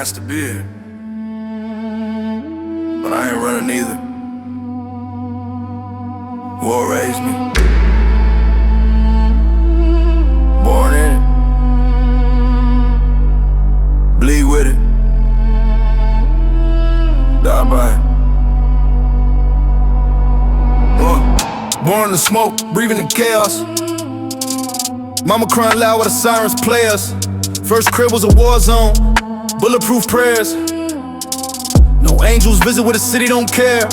asked to be here, but I ain't running either. War raised me, born in it, bleed with it, die by it. Born in the smoke, breathing in chaos. Mama crying loud while the sirens play us. First crib was a war zone, bulletproof prayers. No angels visit where the city don't care.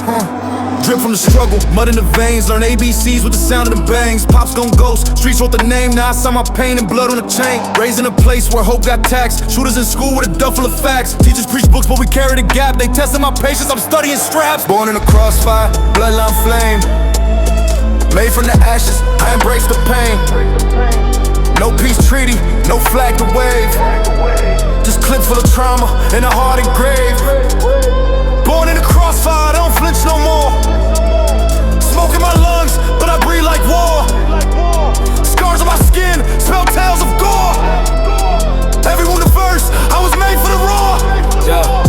Drip from the struggle, mud in the veins. Learn ABCs with the sound of the bangs. Pops gon' ghost, streets wrote the name. Now I saw my pain and blood on the chain. Raised in a place where hope got taxed. Shooters in school with a duffel of facts. Teachers preach books but we carry the gap. They testing my patience, I'm studying straps. Born in a crossfire, bloodline flame. Made from the ashes, I embrace the pain. No peace treaty, no flag to wave. Just clips full of trauma and a heart engraved. Born in the crossfire, I don't flinch no more. Smoke in my lungs, but I breathe like war. Scars on my skin, spell tales of gore. Every wound a verse, I was made for the raw. Yeah.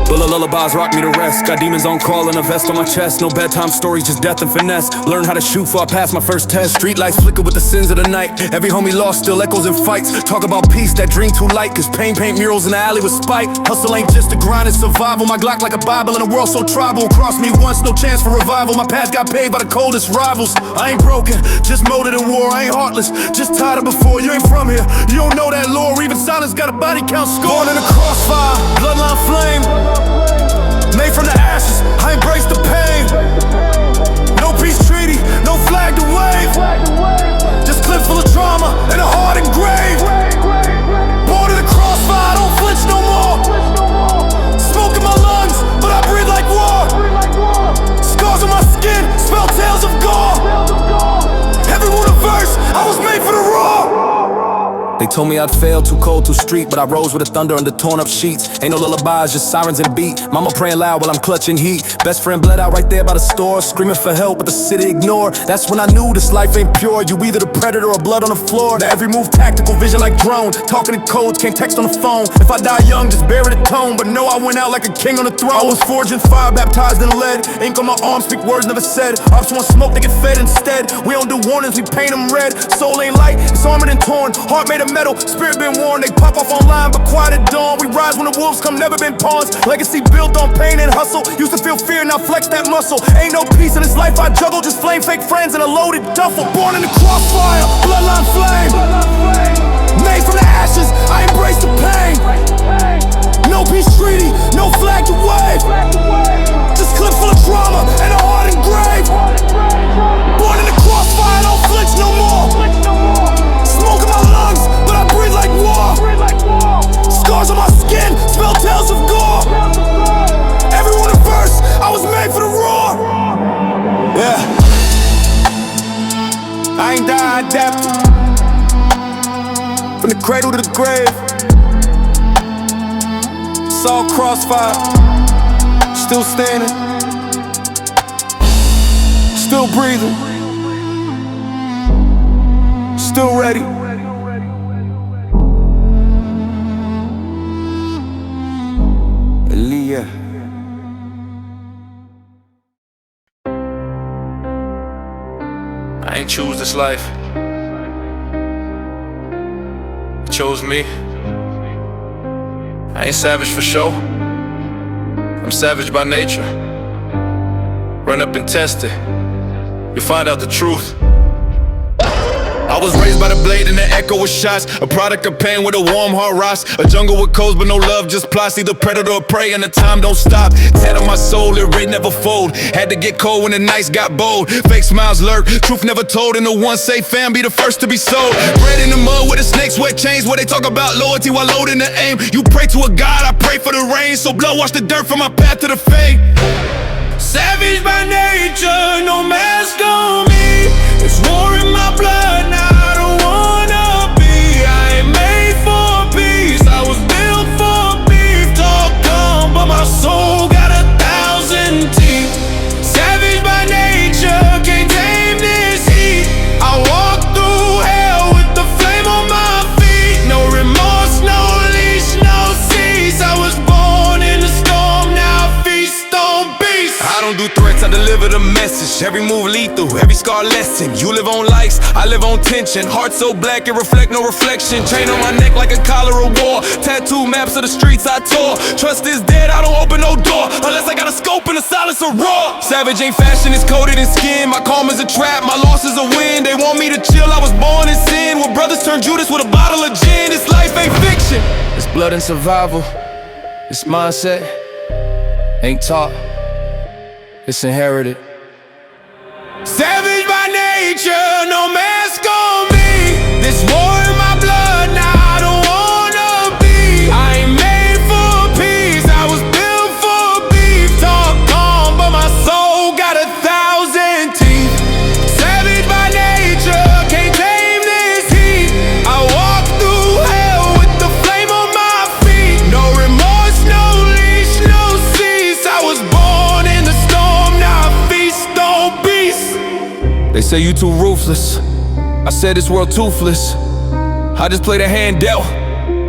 Bullet lullabies rock me to rest. Got demons on call and a vest on my chest. No bedtime stories, just death and finesse. Learn how to shoot before I pass my first test. Street lights flicker with the sins of the night. Every homie lost still echoes in fights. Talk about peace, that dream too light. Cause pain paint murals in the alley with spite. Hustle ain't just a grind, it's survival. My Glock like a Bible in a world so tribal. Cross me once, no chance for revival. My path got paid by the coldest rivals. I ain't broken, just molded in war. I ain't heartless, just tired of before. You ain't from here, you don't know that lore. Even silence got a body count score. Born in a crossfire, bloodline flame. Made from the ashes, I embrace the pain. No peace treaty, no flag to wave. Just clips full of trauma and a heart engraved. Born in the crossfire, I don't flinch no more. Smoke in my lungs, but I breathe like war. Scars on my skin, spell tales of gore. Every one a verse, I was made for the raw. They told me I'd fail, too cold, too street. But I rose with the thunder under torn up sheets. Ain't no lullabies, just sirens and beat. Mama praying loud while I'm clutching heat. Best friend bled out right there by the store, screaming for help, but the city ignored. That's when I knew this life ain't pure. You either the predator or blood on the floor. Now every move tactical, vision like drone. Talking in codes, can't text on the phone. If I die young, just bury the tone. But no, I went out like a king on the throne. I was forged in fire, baptized in lead. Ink on my arm, speak words never said. Ops want smoke, they get fed instead. We don't do warnings, we paint them red. Soul ain't light, it's armored and torn. Heart made of metal, spirit been worn. They pop off online, but quiet at dawn. We rise when the wolves come, never been pawns. Legacy built on pain and hustle. Used to feel fear, now flex that muscle. Ain't no peace in this life I juggle. Just flame fake friends and a loaded duffel. Born in the crossfire, bloodline flame. Made from the ashes, I embrace the pain. No peace treaty, no flag to wave. Just clips full of trauma and a heart engraved. Born in the crossfire, don't flinch no more. Smoke in my lungs, but I breathe like war. Scars on my skin, spell tales of gore. Every one a verse, I was made for the roar. Yeah, I ain't die, I adapted. From the cradle to the grave. Saw crossfire, still standing, still breathing, still ready. Aaliyah. I ain't choose this life, it chose me. I ain't savage for show, I'm savage by nature. Run up and test it, you'll find out the truth. I was raised by the blade and the echo of shots. A product of pain with a warm heart rocks. A jungle with codes but no love, just plots. Either predator or prey and the time don't stop. Tear on my soul, it rate never fold. Had to get cold when the nights got bold. Fake smiles lurk, truth never told. And the one safe fam be the first to be sold. Bred in the mud with the snakes, wet chains. Where they talk about loyalty while loading the aim. You pray to a God, I pray for the rain. So blood wash the dirt from my path to the fame. Savage by nature, no mask on me. It's war in my blood, now I don't wanna be. I ain't made for peace, I was built for beef. Talk dumb, but my soul got 1,000 teeth. Savage by nature, can't tame this heat. I walk through hell with the flame on my feet. No remorse, no leash, no cease. I was anguish, every move lethal, every scar lesson. You live on likes, I live on tension. Heart so black it reflect no reflection. Chain on my neck like a collar of war. Tattoo maps of the streets I tore. Trust is dead, I don't open no door unless I got a scope and a silence of raw. Savage ain't fashion, it's coated in skin. My karma's a trap, my loss is a win. They want me to chill, I was born in sin. Where brothers turn Judas with a bottle of gin. This life ain't fiction. It's blood and survival. It's mindset. Ain't taught. It's inherited. Savage by nature, no mask on me. This war in my blood, now I don't wanna be. I ain't made for peace, I was built for beef. Talk calm, but my soul got 1,000 teeth. Savage by nature, can't tame this heat. I walk through hell with the flame on my feet. No remorse, no leash, no cease. I was born in the storm, now I feast on beasts. They say you too ruthless, I said this world toothless. I just play the hand dealt,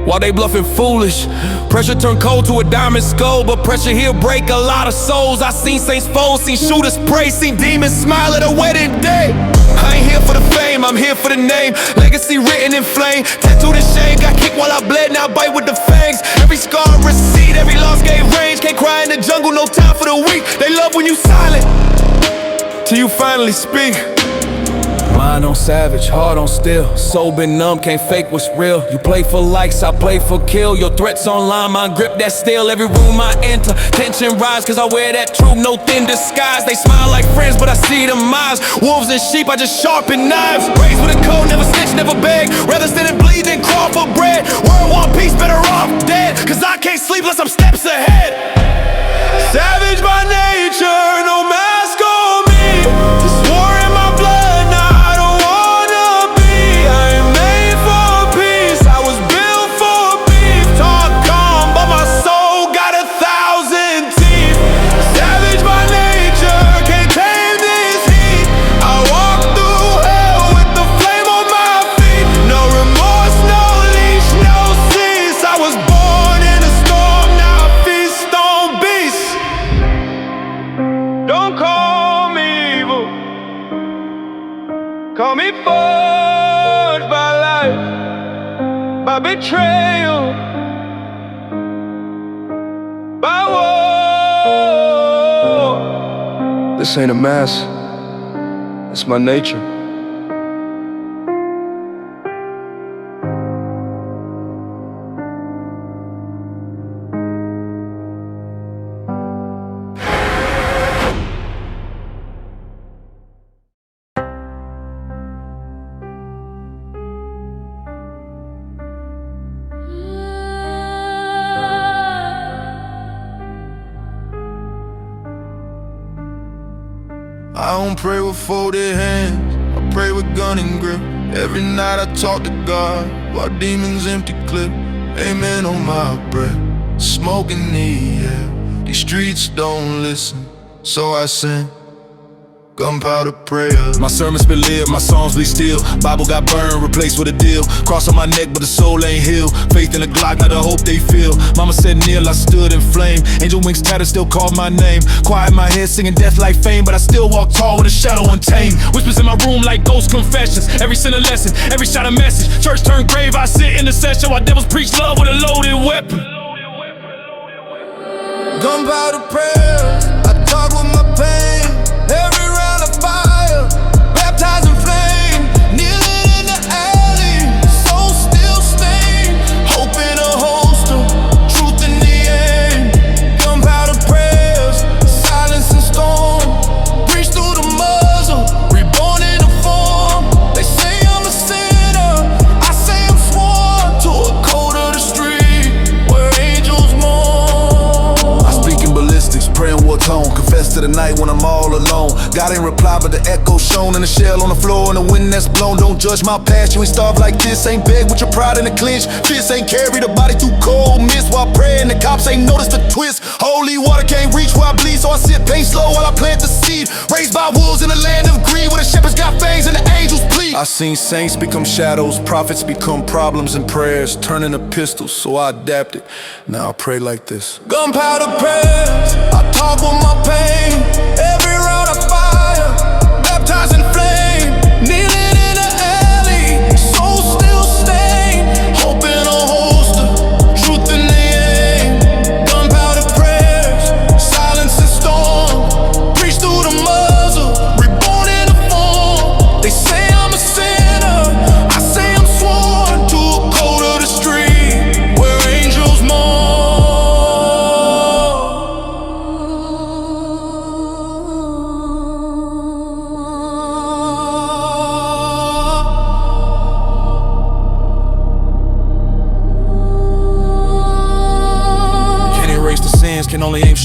while they bluffing foolish. Pressure turn cold to a diamond skull, but pressure here break a lot of souls. I seen saints fold, seen shooters pray, seen demons smile at a wedding day. I ain't here for the fame, I'm here for the name. Legacy written in flame, tattooed in shame. Got kicked while I bled, now I bite with the fangs. Every scar a receipt, every loss gave range. Can't cry in the jungle, no time for the weak. They love when you silent, till you finally speak. Mind on savage, heart on still. Soul been numb, can't fake what's real. You play for likes, I play for kill. Your threats online, my grip that steel. Every room I enter, tension rise, cause I wear that truth, no thin disguise. They smile like friends, but I see them eyes. Wolves and sheep, I just sharpen knives. Raised with a code, never snitch, never beg. Rather stand and bleed than crawl for bread. World war peace, better off dead. Cause I can't sleep unless I'm steps ahead. Savage by nature, no mask on me. This war in my blood, now I don't wanna be. I ain't made for peace, I was built for beef. Talk calm, but my soul got 1,000 teeth. Savage by nature, can't tame this heat. I walk through hell with the flame on my feet. No remorse, no leash, no cease. I was born in a storm, now I feast on beasts. Don't call me evil, call me forged by life, by betrayal, by war. This ain't a mask, it's my nature. I don't pray with folded hands, I pray with gun and grip. Every night I talk to God, while demons empty clip. Amen on my breath, smoke in the air. These streets don't listen, so I sing gunpowder prayers. My sermons been lived, my songs be still. Bible got burned, replaced with a deal. Cross on my neck, but the soul ain't healed. Faith in the Glock, not the hope they feel. Mama said kneel, I stood in flame. Angel wings tattered, still called my name. Quiet in my head, singing death like fame, but I still walk tall with a shadow untamed. Whispers in my room like ghost confessions. Every sin a lesson, every shot a message. Church turned grave, I sit in the session while devils preach love with a loaded weapon. Gunpowder prayers, I talk with my pain. Every round of fire, baptized in flame. Kneeling in the alley, soul still stained. Hope in a holster, truth in the aim. Gunpowder prayers, silence and storm. Breach through the muzzle, reborn in a form. They say I'm a sinner, I say I'm sworn to a code of the street where angels mourn. I speak in ballistics, praying war tone. Confess to the night when I'm all alone. God ain't reply, but the echo shown in the shell on the floor and the wind that's blown. Don't judge my past, you ain't starved like this. Ain't beg with your pride in the clinch. Fists ain't carry the body through cold mist while praying. The cops ain't noticed the twist. Holy water can't reach where I bleed, so I sit pain slow while I plant the seed. Raised by wolves in the land of greed, where the shepherds got fangs and the angels plead. I seen saints become shadows, prophets become problems and prayers turning to pistols, so I adapted. Now I pray like this. Gunpowder prayers, I talk with my pain. Every round of fire,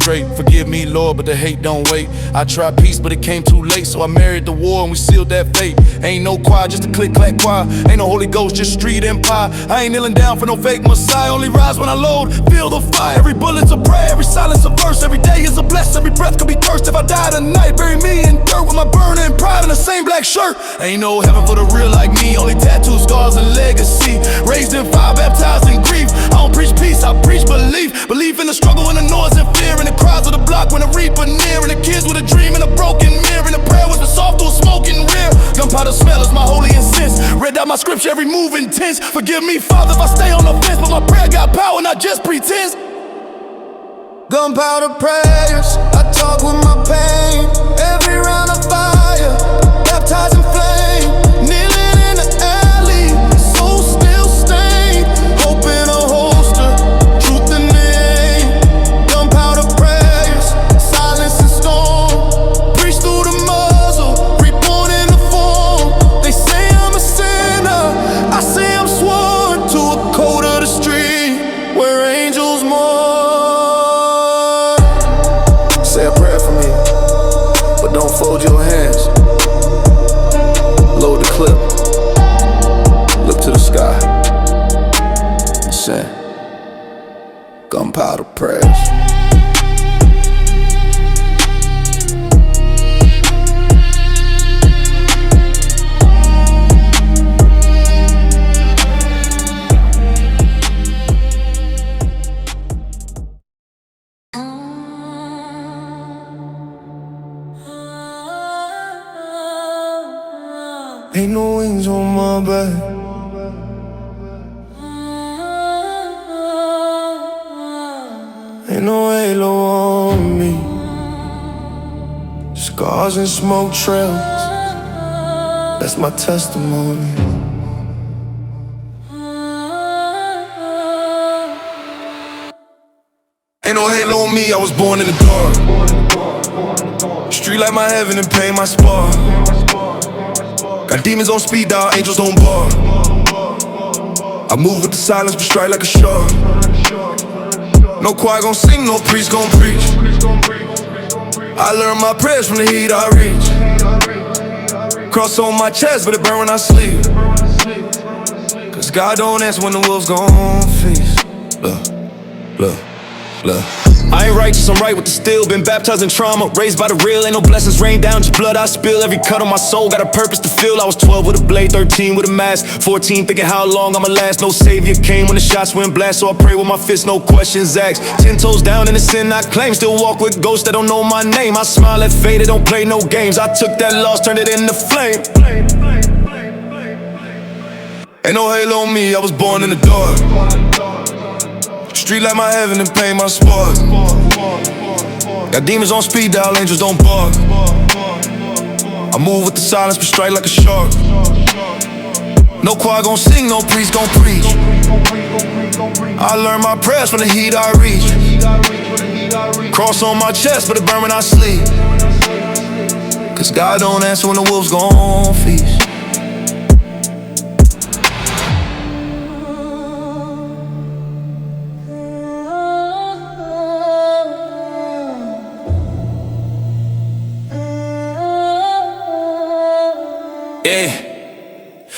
straight. Forgive me, Lord, but the hate don't wait. I tried peace, but it came too late, so I married the war and we sealed that fate. Ain't no choir, just a click-clack choir. Ain't no Holy Ghost, just street empire. I ain't kneeling down for no fake Messiah. Only rise when I load, feel the fire. Every bullet's a prayer, every silence a verse. Every day is a bless, every breath could be cursed. If I die tonight, bury me in dirt with my burning pride in the same black shirt. Ain't no heaven for the real like me, only tattoos, scars, and legacy. Raised in fire, baptized in grief. I don't preach peace, I preach belief. Belief in the struggle and the noise and fear, and the cries of the block when the reaper near, and the kids with a dream and a broken mirror, and the prayer was the soft through smoking rear. Gunpowder smell is my holy incense. Read out my scripture, every move intense. Forgive me, Father, if I stay on the fence, but my prayer got power, not just pretense. Gunpowder prayers, I talk with my pain. Every round of fire, baptized in flame. Kneeling in the alley, soul still stained. Hope in a holster, truth in the aim. Gunpowder prayers, silence and storm. Preach through the muzzle, reborn in the form. They say I'm a sinner, I say I'm sworn to a code of the street where angels mourn. Say a prayer for me, but don't fold your hands. Load the clip, look to the sky, and sing gunpowder prayers. Ain't no wings on my back. Ain't no halo on me. Scars and smoke trails, that's my testimony. Ain't no halo on me, I was born in the dark. Street like my heaven and pain my spark. Got demons on speed dial, angels don't bark. I move with the silence, but strike like a shark. No choir gon' sing, no priest gon' preach. I learn my prayers from the heat I reach. Cross on my chest, but it burn when I sleep. Cause God don't answer when the wolves gon' feast. Look. I ain't righteous, I'm right with the steel. Been baptized in trauma, raised by the real. Ain't no blessings rain down, just blood I spill. Every cut on my soul got a purpose to fill. I was 12 with a blade, 13 with a mask, 14 thinking how long I'ma last. No savior came when the shots went blast, so I pray with my fists, no questions asked. 10 toes down in the sin I claim. Still walk with ghosts that don't know my name. I smile at fate, they don't play no games. I took that loss, turned it into flame. Ain't no halo on me, I was born in the dark. Street like my heaven and pain my spark. Got demons on speed dial, angels don't bark. I move with the silence, but strike like a shark. No choir gon' sing, no priest gon' preach. I learn my prayers from the heat I reach. Cross on my chest, but it burn when I sleep. Cause God don't answer when the wolves gon' feast.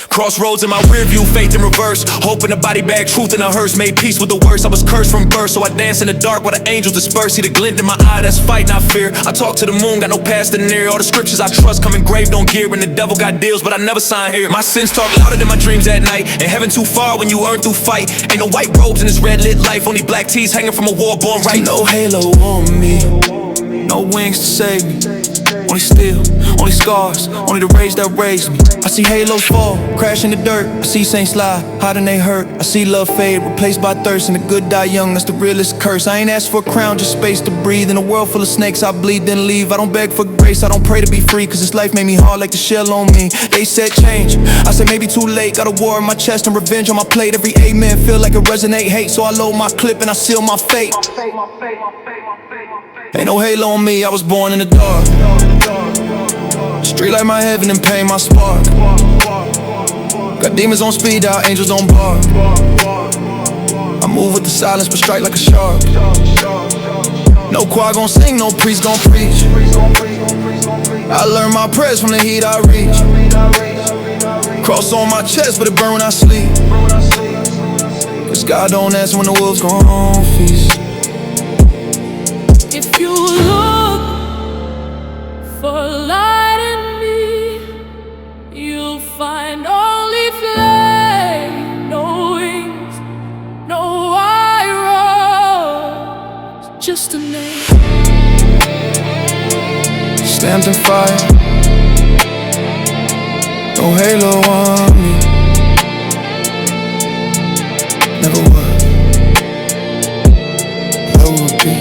Crossroads in my rear view, faith in reverse. Hope in the body bag, truth in a hearse. Made peace with the worst, I was cursed from birth. So I dance in the dark while the angels disperse. See the glint in my eye, that's fight, not fear. I talk to the moon, got no past in near. All the scriptures I trust come engraved on gear. And the devil got deals, but I never sign here. My sins talk louder than my dreams at night. And heaven too far when you earn through fight. Ain't no white robes in this red lit life. Only black tees hanging from a war born right. No halo on me, no wings to save me. Only steel, only scars, only the rage that raised me. I see halos fall, crash in the dirt. I see saints lie, hiding they hurt. I see love fade, replaced by thirst. And the good die young, that's the realest curse. I ain't asked for a crown, just space to breathe. In a world full of snakes, I bleed, then leave. I don't beg for grace, I don't pray to be free. Cause this life made me hard like the shell on me. They said change, I said maybe too late. Got a war in my chest and revenge on my plate. Every amen feel like it resonate hate. So I load my clip and I seal my fate. Ain't no halo on me, I was born in the dark. Street like my heaven and pain my spark. Got demons on speed dial, angels don't bark. I move with the silence but strike like a shark. No choir gon' sing, no priest gon' preach. I learned my prayers from the heat I reach. Cross on my chest, but it burn when I sleep. Cause God don't answer when the wolves gon' feast. If you look for light in me, you'll find only flame, no wings, no arrows, just a name stamped in fire, no halo on me. Never was, never will be.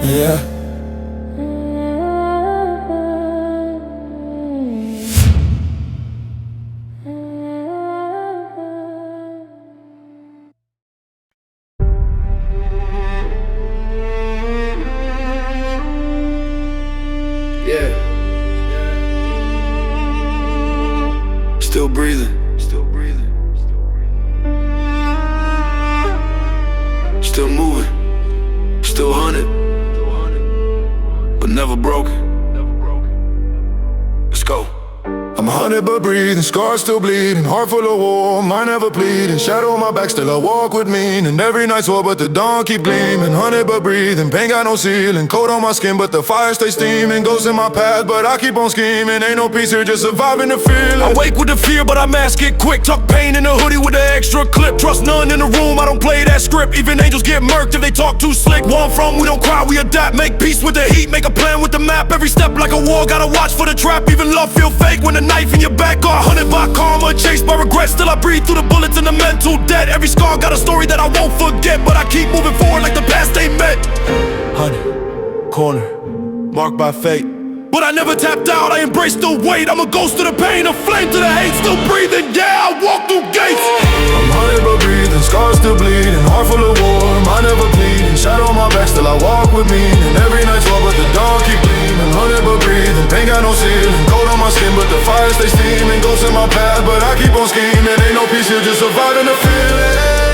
Yeah. Yeah. Still breathing. Still breathing. Still moving. Still hunted. But never broken. Let's go. I'm hunted but breathing, scars still bleeding, heart full of war, mind never pleading. Shadow on my back, still I walk with meaning. Every night's war, but the dawn keep gleaming. Hunted but breathing, pain got no ceiling. Cold on my skin, but the fire stays steaming. Ghosts in my path, but I keep on scheming. Ain't no peace here, just surviving the feeling. I wake with the fear, but I mask it quick. Tuck pain in the hoodie with an extra clip. Trust none in the room, I don't play that script. Even angels get murked if they talk too slick. Where I'm from, we don't cry, we adapt. Make peace with the heat, make a plan with the map. Every step like a war, gotta watch for the trap. Even love feel fake when the knife in your back. Hunted by karma, chased by regret. Still I breathe through the bullets and the mental debt. Every scar got a story that I won't forget, but I keep moving forward like the past ain't met. Hunted, corner, marked by fate, but I never tapped out, I embraced the weight. I'm a ghost to the pain, a flame to the hate. Still breathing, yeah, I walk through gates. I'm hunted but breathing, scars still bleeding, heart full of war, mind never bleeding. Shadow on my back, still I walk with meaning. Every night's war, but the dawn keep gleaming. Hunted but breathing, pain got no ceiling. Cold on my skin, but the fire stays steaming. Ghosts in my path, but I keep on scheming. Ain't no peace here, just surviving the feeling.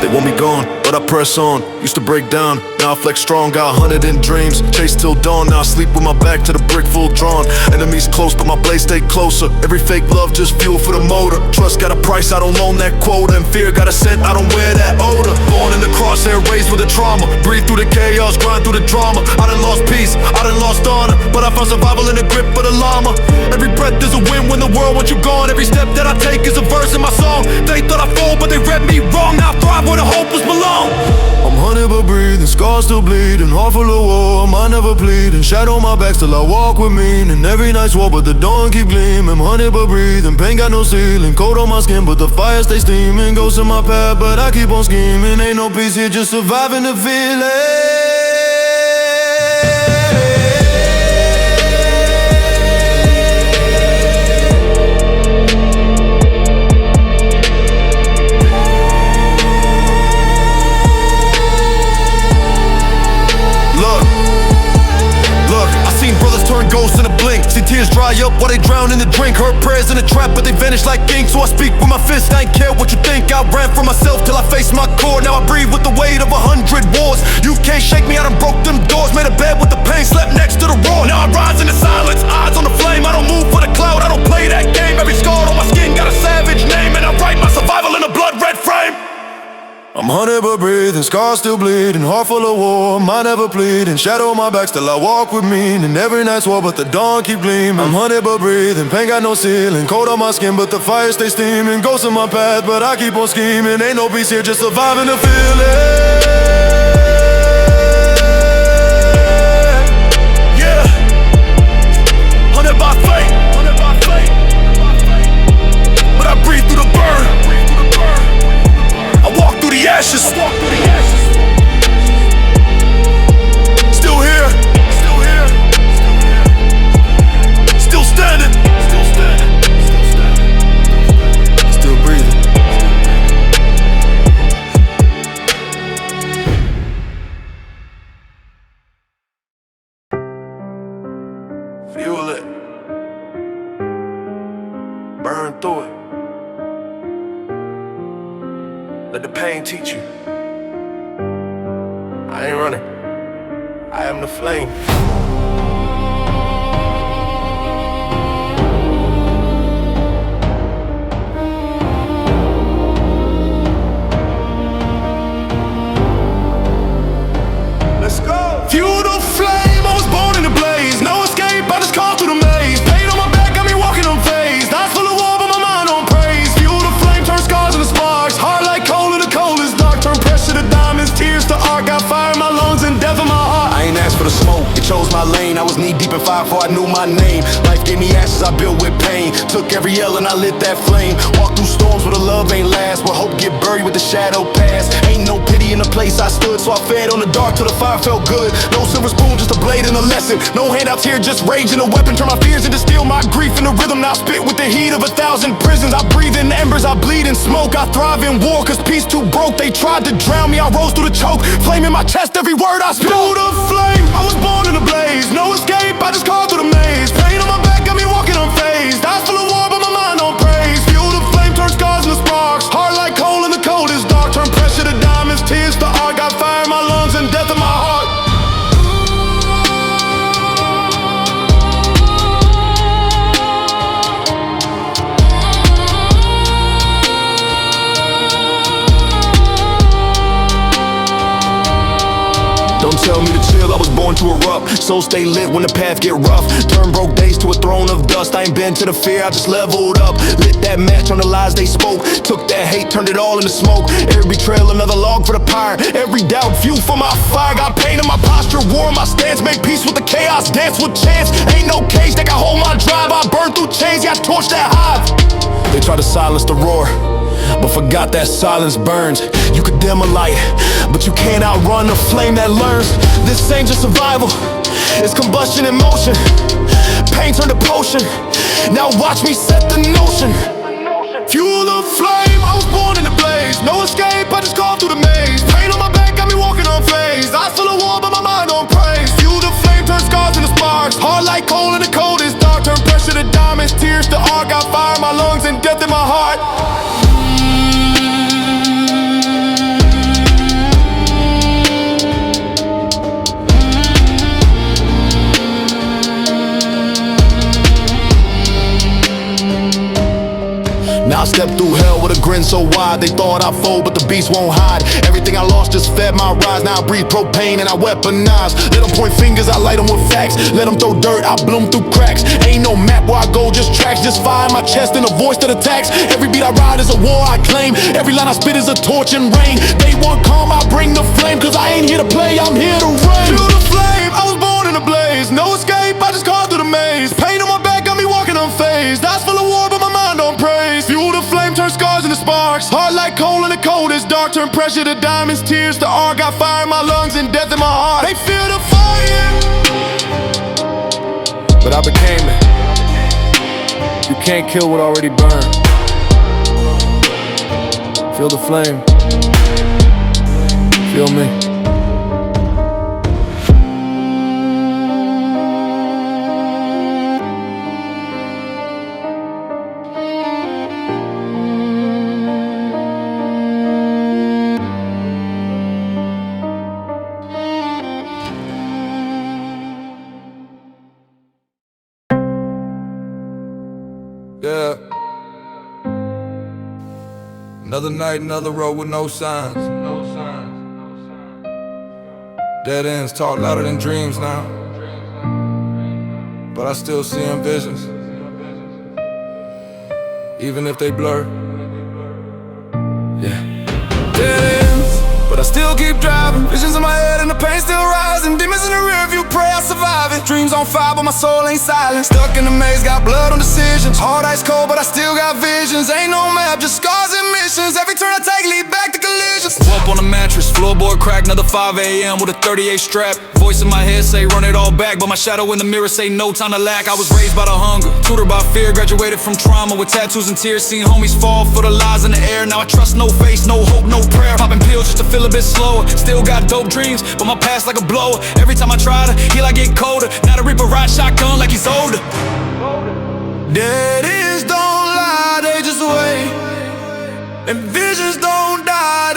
Want me gone, but I press on. Used to break down, now I flex strong. Got hunted in dreams, chase till dawn. Now I sleep with my back to the brick full drawn. Enemies close, but my blade stay closer. Every fake love just fuel for the motor. Trust got a price, I don't loan that quota. And fear got a scent, I don't wear that odor. Born in the crosshair, raised with the trauma. Breathe through the chaos, grind through the drama. I done lost peace, I done lost honor, but I found survival in the grip of the llama. Every breath is a win when the world wants you gone. Every step that I take is a verse in my song. They thought I fall, but they read me wrong. Now I thrive where the hopeless belong. I'm hunted but breathing, scars still bleeding, heart full of war, mind never pleading. Shadow on my back, still I walk with meaning. Every night's war, but the dawn keep gleaming. I'm hunted but breathing, pain got no ceiling. Cold on my skin, but the fire stays steaming. Ghosts in my path, but I keep on scheming. Ain't no peace here, just surviving the feeling. Ghosts in a blink, see tears dry up while they drown in the drink. Heard prayers in the trap, but they vanish like ink. So I speak with my fist, I ain't care what you think. I ran from myself till I faced my core. Now I breathe with the weight of 100 wars. You can't shake me, I done broke them doors. Made a bed with the pain, slept next to the roar. Now I rise in the silence, eyes on the flame. I don't move for the cloud, I don't play that game. Every scar on my skin got a savage name, and I write my survival in a blood red frame. I'm hunted but breathing, scars still bleeding, heart full of war, mind never pleading. Shadow on my back, still I walk with meaning. Every night's war, but the dawn keep gleaming. I'm hunted but breathing, pain got no ceiling. Cold on my skin, but the fire stays steaming. Ghosts in my path, but I keep on scheming. Ain't no peace here, just surviving the feeling. Yeah, hunted by fate, but I breathe through the burn. I walk through the ashes. Still here. Still standing. Still breathing. Let the pain teach you. I ain't running. I am the flame. Let's go. Fuel the flame, I was born in a blaze. No escape, I just crawled through the maze. Pain on my back, got me walking unfazed. Eyes full of war, but my mind on praise. Fuel the flame, turn scars into sparks. Heart like coal in the coldest dark. Turn pressure to diamonds, tears to art. Got fire in my lungs and death in my heart. I ain't asked for the smoke, it chose my lane. I was knee deep in fire before I knew my name. Life gave me ashes, I built with pain. Took every L and I lit that flame. Walked through storms where the love ain't last, where hope get buried with the shadow past. Ain't no pity in the place I stood, so I fed on the dark till the fire felt good. No silver spoon, just a blade and a lesson. No handouts here, just rage and a weapon. Turn my fears into steel, my grief in the rhythm. Now I spit with the heat of 1,000 prisons. I breathe in embers, I bleed in smoke. I thrive in war, cause peace too broke. They tried to drown me, I rose through the choke. Flame in my chest, every word I speak. Fuel the flame, I was born in a blaze. No escape, I just crawled through the maze. Pain on my back, got me walking unfazed. Eyes full of war, but my mind on praise. Fuel the flame, turn scars into sparks. Heart like coal in the coldest dark. Turn pressure to diamonds, tears to art. Got fire in my lungs and death in my heart. Don't tell me to chill, I was born to erupt. So stay lit when the path get rough. Turn broke days to a throne of dust. I ain't been to the fear, I just leveled up. Lit that match on the lies they spoke. Took that hate, turned it all into smoke. Every betrayal, another log for the pyre. Every doubt, fuel for my fire. Got pain in my posture, war in my stance. Make peace with the chaos, dance with chance. Ain't no cage that can hold my drive. I burn through chains, yeah, I torch that hive. They try to silence the roar, but forgot that silence burns. You could dim a light, but you can't outrun the flame that learns. This ain't just survival, it's combustion in motion. Pain turned to potion, now watch me set the notion. Fuel the flame, I was born in a blaze. No escape, I just crawled through the maze. Pain on my back, got me walking unfazed. Eyes full of war, but my mind on praise. Fuel the flame, turn scars into sparks. Heart like coal in the coldest dark. Turn pressure to diamonds, tears to art. Got fire in my lungs and death in my heart. Now I step through hell with a grin so wide. They thought I'd fold, but the beast won't hide. Everything I lost just fed my rise. Now I breathe propane and I weaponize. Let them point fingers, I light them with facts. Let them throw dirt, I bloom through cracks. Ain't no map where I go, just tracks. Just fire in my chest and a voice that attacks. Every beat I ride is a war I claim. Every line I spit is a torch and rain. They want calm, I bring the flame. Cause I ain't here to play, I'm here to reign. Fuel the flame, I was born in a blaze. No escape, I just crawled through the maze. Pain on my back, got me walking unfazed. Eyes full of war, but my mind on praise. Fuel the flame, turn scars into sparks. Heart like coal in the coldest dark. Turn pressure to diamonds, tears to art. Got fire in my lungs and death in my heart. They feel the fire, But I became it. You can't kill what already burned. Feel the flame. Feel me. Yeah. Another night, another road with no signs. Dead ends talk louder than dreams now, but I still see in visions, even if they blur. Yeah. Dead ends, but I still keep driving. Visions in my head and the pain still rising. Demons in the rear view, pray I survive it. Dreams on fire, but my soul ain't silent. Stuck in the maze, got blood on decisions. Heart ice cold, but I still got visions. Ain't no map, just scars and missions. Every turn I take lead back to collisions. Up on the mattress, floorboard crack, another 5 a.m. with a 38 strap. Voice in my head say run it all back, but my shadow in the mirror say no time to lack. I was raised by the hunger, tutored by fear, graduated from trauma with tattoos and tears. Seen homies fall for the lies in the air. Now I trust no face, no hope, no prayer. Popping pills just to feel a bit slower. Still got dope dreams, but my past like a blower. Every time I try to heal, I get colder. Now the Reaper ride shotgun like he's older. Dead ends don't lie, they just wait. And visions don't die,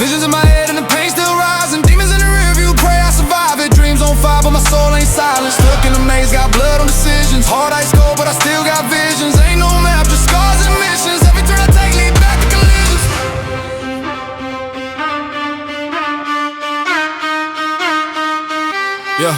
Visions in my head and the pain still rising. Demons in the rearview, pray I survive it. Dreams on fire, but my soul ain't silent. Stuck in a maze, got blood on decisions. Hard ice cold, but I still got visions. Ain't no map, just scars and missions. Every turn I take lead back to collisions. Yeah.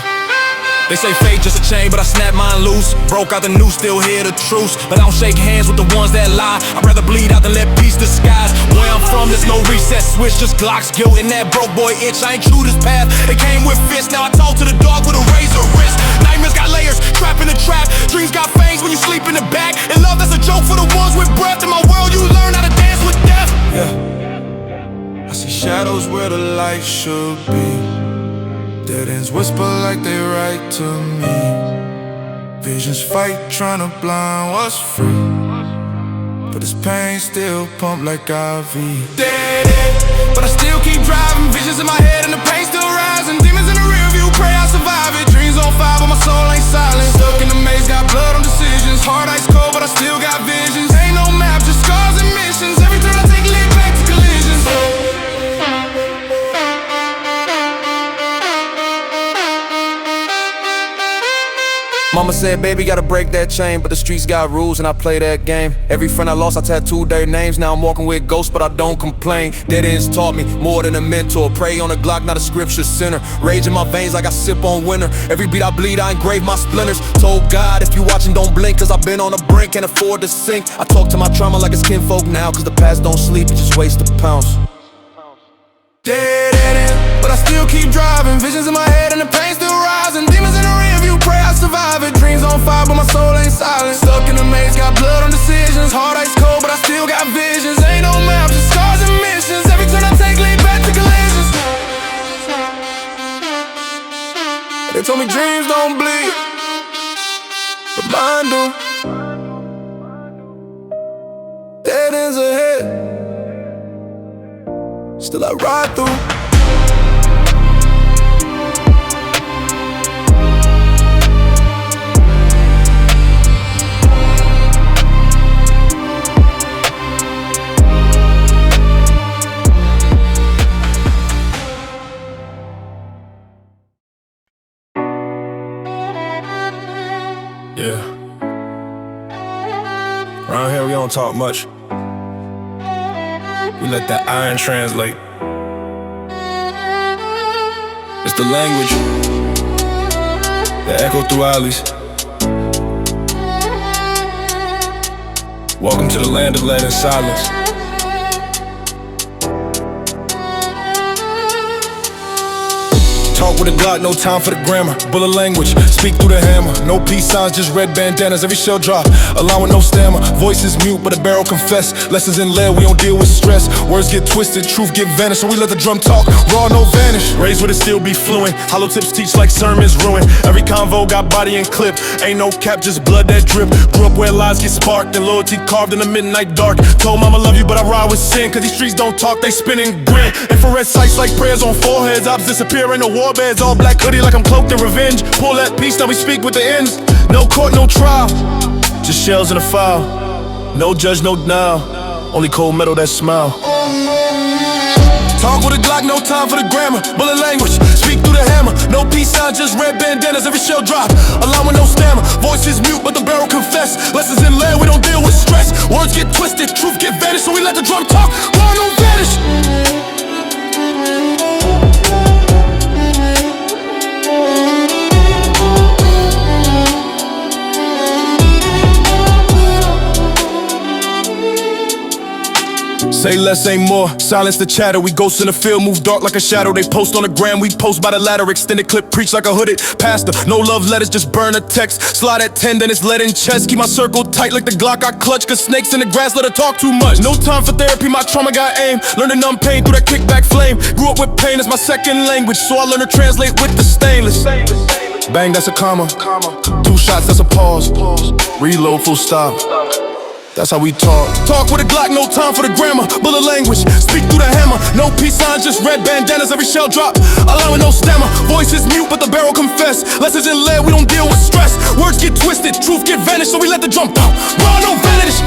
They say fate just a chain, but I snap mine loose. Broke out the noose, still hear the truce. But I don't shake hands with the ones that lie. I'd rather bleed out than let peace disguise. Where I'm from, there's no reset switch, just Glocks, guilt, and that broke boy itch. I ain't true this path, it came with fists. Now I talk to the dog with a razor wrist. Nightmares got layers, trap in the trap. Dreams got fangs when you sleep in the back. And love, that's a joke for the ones with breath. In my world, you learn how to dance with death. Yeah, I see shadows where the light should be. Dead ends whisper like they write to me. Visions fight, trying to blind what's free. But this pain still pump like IV. Dead end, but I still keep driving. Visions in my head and the pain still rising. Demons in the rearview, pray I survive it. Dreams on fire, but my soul ain't silent. Stuck in the maze, got blood on decisions. Hard ice cold, but I still got visions. Ain't no map, just scars and missions. Every turn I take lead back to collisions. Mama said, baby, gotta break that chain, but the streets got rules and I play that game. Every friend I lost, I tattooed their names. Now I'm walking with ghosts, but I don't complain. Dead ends taught me more than a mentor. Pray on a Glock, not a scripture sinner. Rage in my veins like I sip on winter. Every beat I bleed, I engrave my splinters. Told God, if you watching, don't blink, cause I've been on the brink, can't afford to sink. I talk to my trauma like it's kinfolk now, cause the past don't sleep, it just waste a pounce. Dead end, but I still keep driving. Visions in my head and the pain still rising. Demons in the rearview, pray I survive it. Dreams on fire, but my soul ain't silent. Stuck in a maze, got blood on decisions. Hard ice cold, but I still got visions. Ain't no map, just scars and missions. Every turn I take lead back to collisions. They told me dreams don't bleed, but mine do. Dead ends ahead, still I ride through. Yeah. Around here we don't talk much. We let that iron translate. It's the language that echo through alleys. Welcome to the land of lead and silence. Talk with a Glock, no time for the grammar. Bullet language, speak through the hammer. No peace signs, just red bandanas. Every shell drop, allowing no stammer. Voices mute, but the barrel confess. Lessons in lead, we don't deal with stress. Words get twisted, truth get vanished. So we let the drum talk, raw no vanish. Raised with it still be fluent. Hollow tips teach like sermons ruin. Every convo got body and clip. Ain't no cap, just blood that drip. Grew up where lies get sparked and loyalty carved in the midnight dark. Told mama love you, but I ride with sin. Cause these streets don't talk, they spin and grin. Infrared sights like prayers on foreheads. Ops disappear in the war beds. All black hoodie like I'm cloaked in revenge. Pull that piece, now we speak with the ends. No court, no trial, just shells in a file. No judge, no denial, only cold metal that smile. Talk with a Glock, no time for the grammar. Bullet language, speak through the hammer. No peace sign, just red bandanas, every shell drop, allowing no stammer. Voices mute, but the barrel confess. Lessons in lead, we don't deal with stress. Words get twisted, truth get vanished. So we let the drum talk, raw no vanish. Say less, ain't more, silence the chatter. We ghosts in the field, move dark like a shadow. They post on the gram, we post by the ladder. Extended clip, preach like a hooded pastor. No love letters, just burn a text. Slide at 10, then it's lead in chest. Keep my circle tight like the Glock I clutch. Cause snakes in the grass let her talk too much. No time for therapy, my trauma got aim. Learn to numb pain through that kickback flame. Grew up with pain as my second language, so I learn to translate with the stainless. Bang, that's a comma. 2 shots, that's a pause. Reload, full stop. That's how we talk. Talk with a Glock, no time for the grammar. Bullet language, speak through the hammer. No peace signs, just red bandanas, every shell drop, allowing no stammer. Voices mute, but the barrel confess. Lessons in lead, we don't deal with stress. Words get twisted, truth get vanished, so we let the drum talk. Raw no vanish.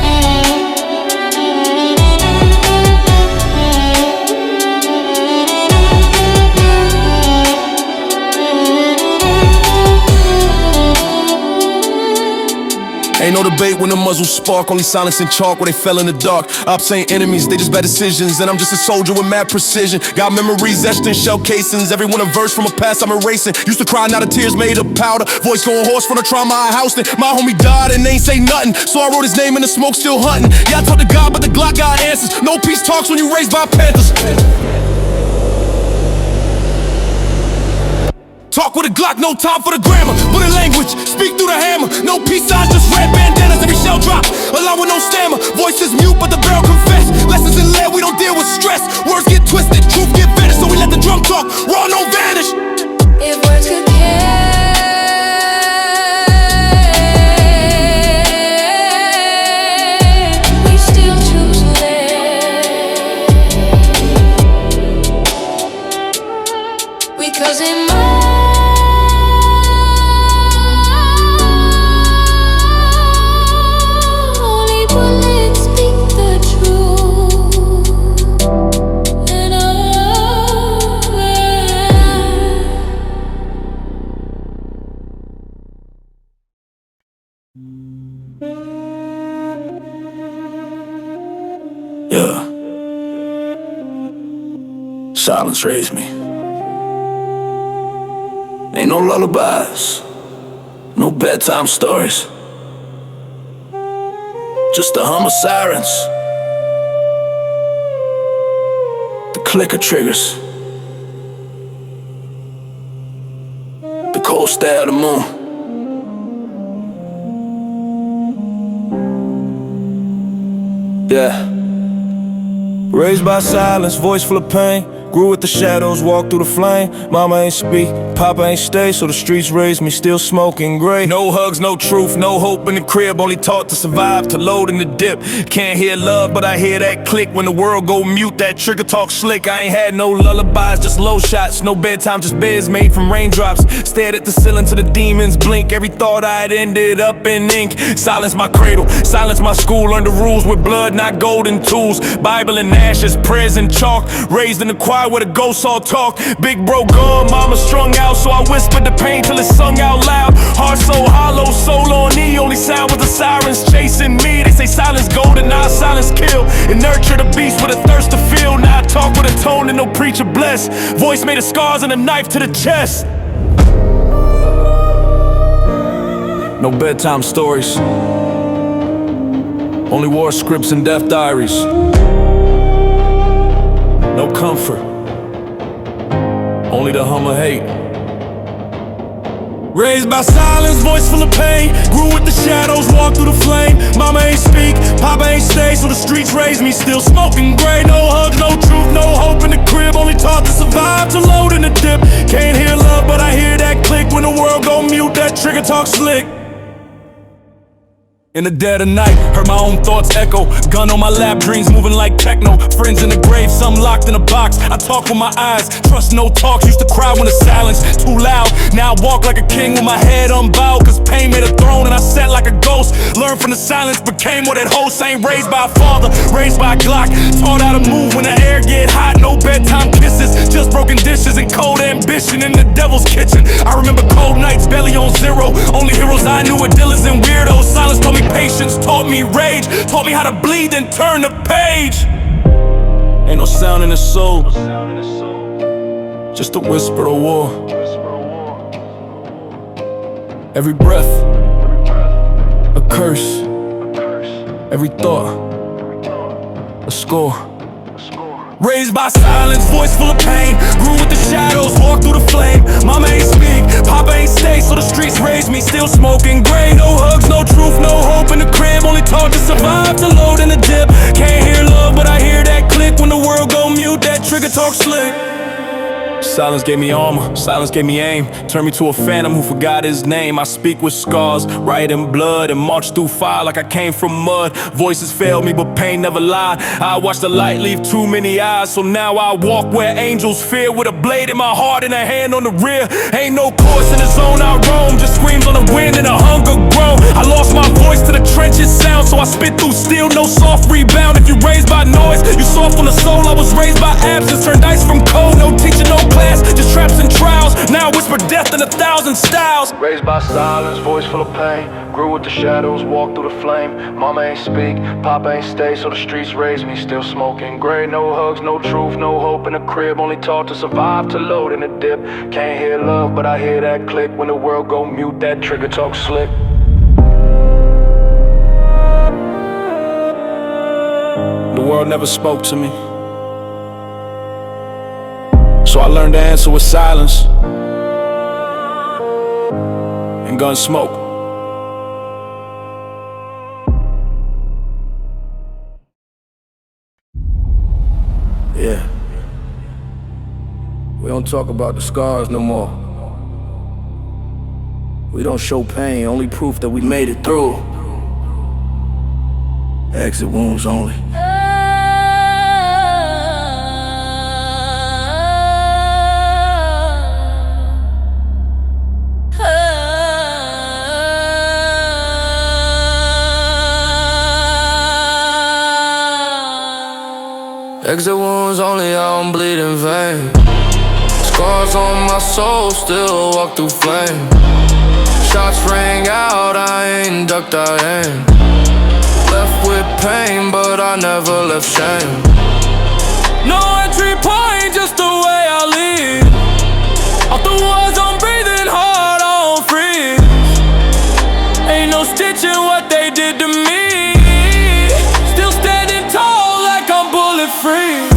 Ain't no debate when the muzzles spark, only silence and chalk where they fell in the dark. Ops ain't enemies, they just bad decisions, and I'm just a soldier with mad precision. Got memories etched in shell casings, every one a verse from a past I'm erasing. Used to cry, now the tears made of powder. Voice going hoarse from the trauma I housed in. My homie died and they ain't say nothing, so I wrote his name in the smoke, still hunting. Yeah, I talk to God, but the Glock got answers. No peace talks when you raised by Panthers. Talk with a Glock, no time for the grammar. Bullet language, speak through the hammer. No peace signs, just red bandanas. Every shell drop, along with no stammer. Voices mute, but the barrel confess. Lessons in lead, we don't deal with stress. Words get twisted, truth get vanished, so we let the drum talk. Raw, no vanish. If words could care, we still choose lead. Because in my Yeah. Silence raised me. Ain't no lullabies, no bedtime stories. Just the hum of sirens, the click of triggers, the cold stare of the moon. Yeah. Raised by silence, voice full of pain. Grew with the shadows, walked through the flame. Mama ain't speak, Papa ain't stay, so the streets raised me, still smoking gray. No hugs, no truth, no hope in the crib. Only taught to survive, to load in the dip. Can't hear love, but I hear that click. When the world go mute, that trigger talk slick. I ain't had no lullabies, just low shots. No bedtime, just beds made from raindrops. Stared at the ceiling till the demons blink. Every thought I had ended up in ink. Silence my cradle, silence my school. Learned the rules with blood, not golden tools. Bible and ashes, prayers and chalk. Raised in the choir where the ghosts all talk. Big bro gone, mama strung out, so I whispered the pain till it sung out loud. Heart so hollow, soul on E. Only sound was the sirens chasing me. They say silence golden, now silence kill. And nurture the beast with a thirst to feel. Now I talk with a tone and no preacher bless. Voice made of scars and a knife to the chest. No bedtime stories, only war scripts and death diaries. No comfort, only the hum of hate. Raised by silence, voice full of pain. Grew with the shadows, walked through the flame. Mama ain't speak, Papa ain't stay, so the streets raised me, still smoking gray. No hugs, no truth, no hope in the crib. Only taught to survive, to load in the dip. Can't hear love, but I hear that click. When the world go mute, that trigger talk slick. In the dead of night, heard my own thoughts echo. Gun on my lap, dreams moving like techno. Friends in the grave, some locked in a box. I talk with my eyes, trust no talks. Used to cry when the silence too loud. Now I walk like a king with my head unbowed. Cause pain made a throne and I sat like a ghost. Learned from the silence, became what it hosts. I ain't raised by a father, raised by a Glock. Taught how to move when the air get hot. No bedtime kisses, just broken dishes and cold ambition in the devil's kitchen. I remember cold nights, belly on zero. Only heroes I knew were dealers and weirdos. Silence told me patience, taught me rage, taught me how to bleed and turn the page. Ain't no sound in the soul, just a whisper of war. Every breath, a curse. Every thought, a score. Raised by silence, voice full of pain. Grew with the shadows, walked through the flame. Mama ain't speak, Papa ain't stay, so the streets raised me, still smoking gray. No hugs, no truth, no hope in the crib. Only taught to survive, to load in the dip. Can't hear love, but I hear that click. When the world go mute, that trigger talk slick. Silence gave me armor, silence gave me aim. Turned me to a phantom who forgot his name. I speak with scars, write in blood, and march through fire like I came from mud. Voices failed me, but pain never lied. I watched the light leave too many eyes, so now I walk where angels fear. With a blade in my heart and a hand on the rear. Ain't no course in the zone I roam, just screams on the wind and a hunger groan. I lost my voice to the trenches sound, so I spit through steel, no soft rebound. If you raised by noise, you soft on the soul. I was raised by absence, turned ice from cold. No teacher, no class, just traps and trials. Now I whisper death in 1,000 styles. Raised by silence, voice full of pain. Grew with the shadows, walked through the flame. Mama ain't speak, Papa ain't stay, so the streets raised me. Still smoking gray, no hugs, no truth, no hope in the crib. Only taught to survive, to load in the dip. Can't hear love, but I hear that click. When the world go mute, that trigger talk slick. The world never spoke to me, so I learned to answer with silence and gun smoke. Yeah, we don't talk about the scars no more. We don't show pain, only proof that we made it through. Exit wounds only. Exit wounds only, I don't bleed in vain. Scars on my soul, still walk through flame. Shots ring out, I ain't ducked, I aim. Left with pain, but I never left shame. No entry point, just the way I lead. Off the walls, I'm breathing hard, I don't freeze. Ain't no stitching what they did to me. Still standing tall like I'm bullet free.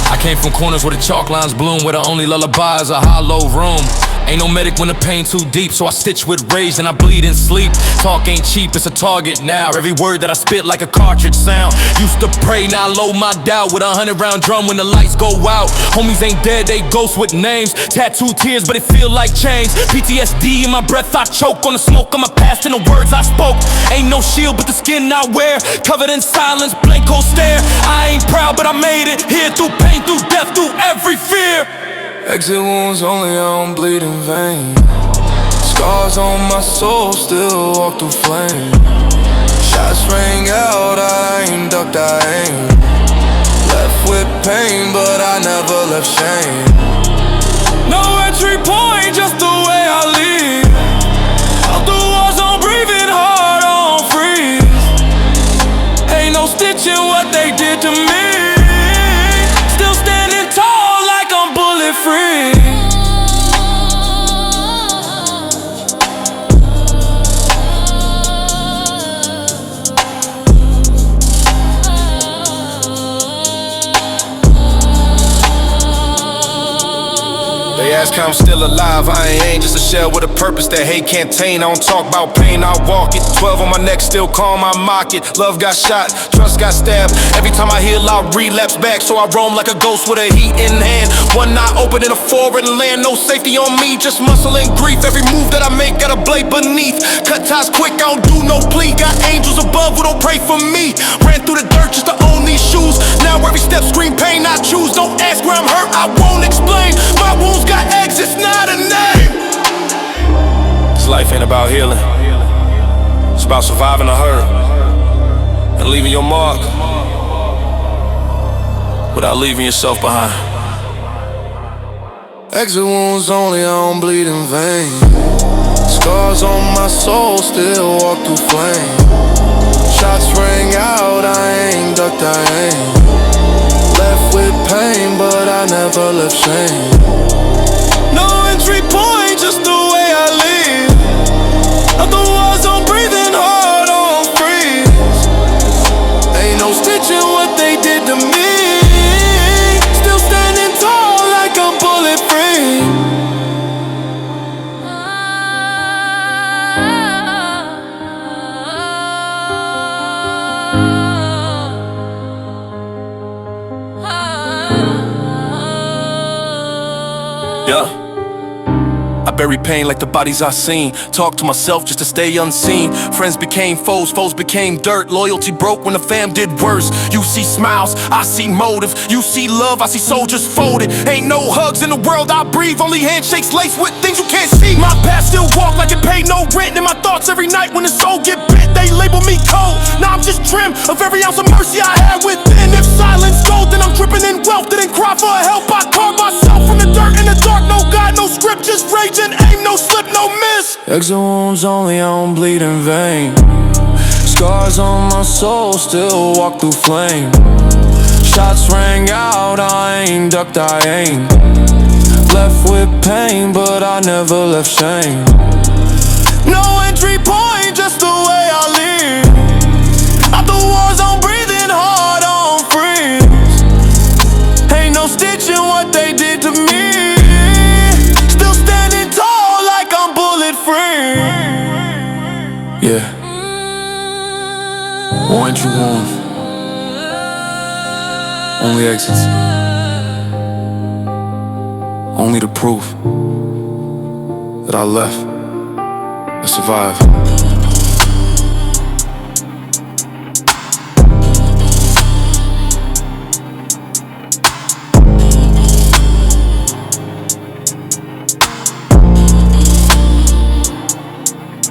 I came from corners where the chalk lines bloom, where the only lullaby is a hollow room. Ain't no medic when the pain too deep, so I stitch with rage and I bleed in sleep. Talk ain't cheap, it's a target now. Every word that I spit like a cartridge sound. Used to pray, now I load my doubt with a 100-round drum when the lights go out. Homies ain't dead, they ghosts with names. Tattooed tears, but it feel like change. PTSD in my breath, I choke on the smoke of my past and the words I spoke. Ain't no shield but the skin I wear, covered in silence, blank cold stare. I ain't proud, but I made it here through pain, through death, through every fear. Exit wounds only, I don't bleed in vain. Scars on my soul, still walk through flame. Shots ring out, I ain't ducked, I aim. Left with pain, but I never left shame. No entry point, just the way I lead. Out the walls, I'm breathing hard, I don't freeze. Ain't no stitching what they did to me. Still standing tall like I'm bullet free. They ask how I'm still alive, I ain't just a shell with a purpose that hate can't tame. I don't talk about pain, I walk it. 12 on my neck, still calm, I mock it. Love got shot, trust got stabbed. Every time I heal, I relapse back. So I roam like a ghost with a heat in hand. One eye open in a foreign land, no safety on me, just muscle and grief. Every move that I make got a blade beneath. Cut ties quick, I don't do no plea. Got angels above who don't pray for me. Ran through the dirt just to own these shoes. Now every step scream pain, I choose. Don't ask where I'm hurt, I won't explain. My wounds got exits, not a name. This life ain't about healing, it's about surviving the hurt and leaving your mark without leaving yourself behind. Exit wounds only, I don't bleed in vain. Scars on my soul, still walk through flame. Shots ring out, I ain't ducked, I aim. Left with pain, but I never left shame. No entry point, just the way I live. Out the walls, I'm breathing hard, I don't freeze. Ain't no stitching what they did to me. Still standing tall like I'm bullet free. Yeah. I bury pain like the bodies I seen. Talk to myself just to stay unseen. Friends became foes, foes became dirt. Loyalty broke when the fam did worse. You see smiles, I see motive. You see love, I see soldiers folded. Ain't no hugs in the world I breathe. Only handshakes laced with things you can't see. My past still walk like it paid no rent. In my thoughts every night when the soul get bent. they label me cold. Now I'm just trim of every ounce of mercy I had within. If silence gold, then I'm dripping in wealth. Didn't cry for help, I carved myself from the dirt in the dark. No God, no script, just raging, aim, no slip, no miss. Exit wounds only, I don't bleed in vain. Scars on my soul, still walk through flame. Shots rang out, I ain't ducked, I ain't. Left with pain, but I never left shame. No entry point, just the way I live. Out the war zone, breathing hard on freeze. Ain't no stitching what they did to me. Still standing tall like I'm bullet free. Yeah. One entry wound. Only exits. Only the proof that I left, I survived.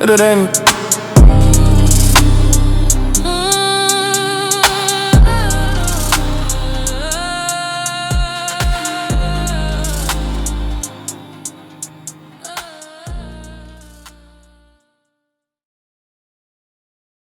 It ain't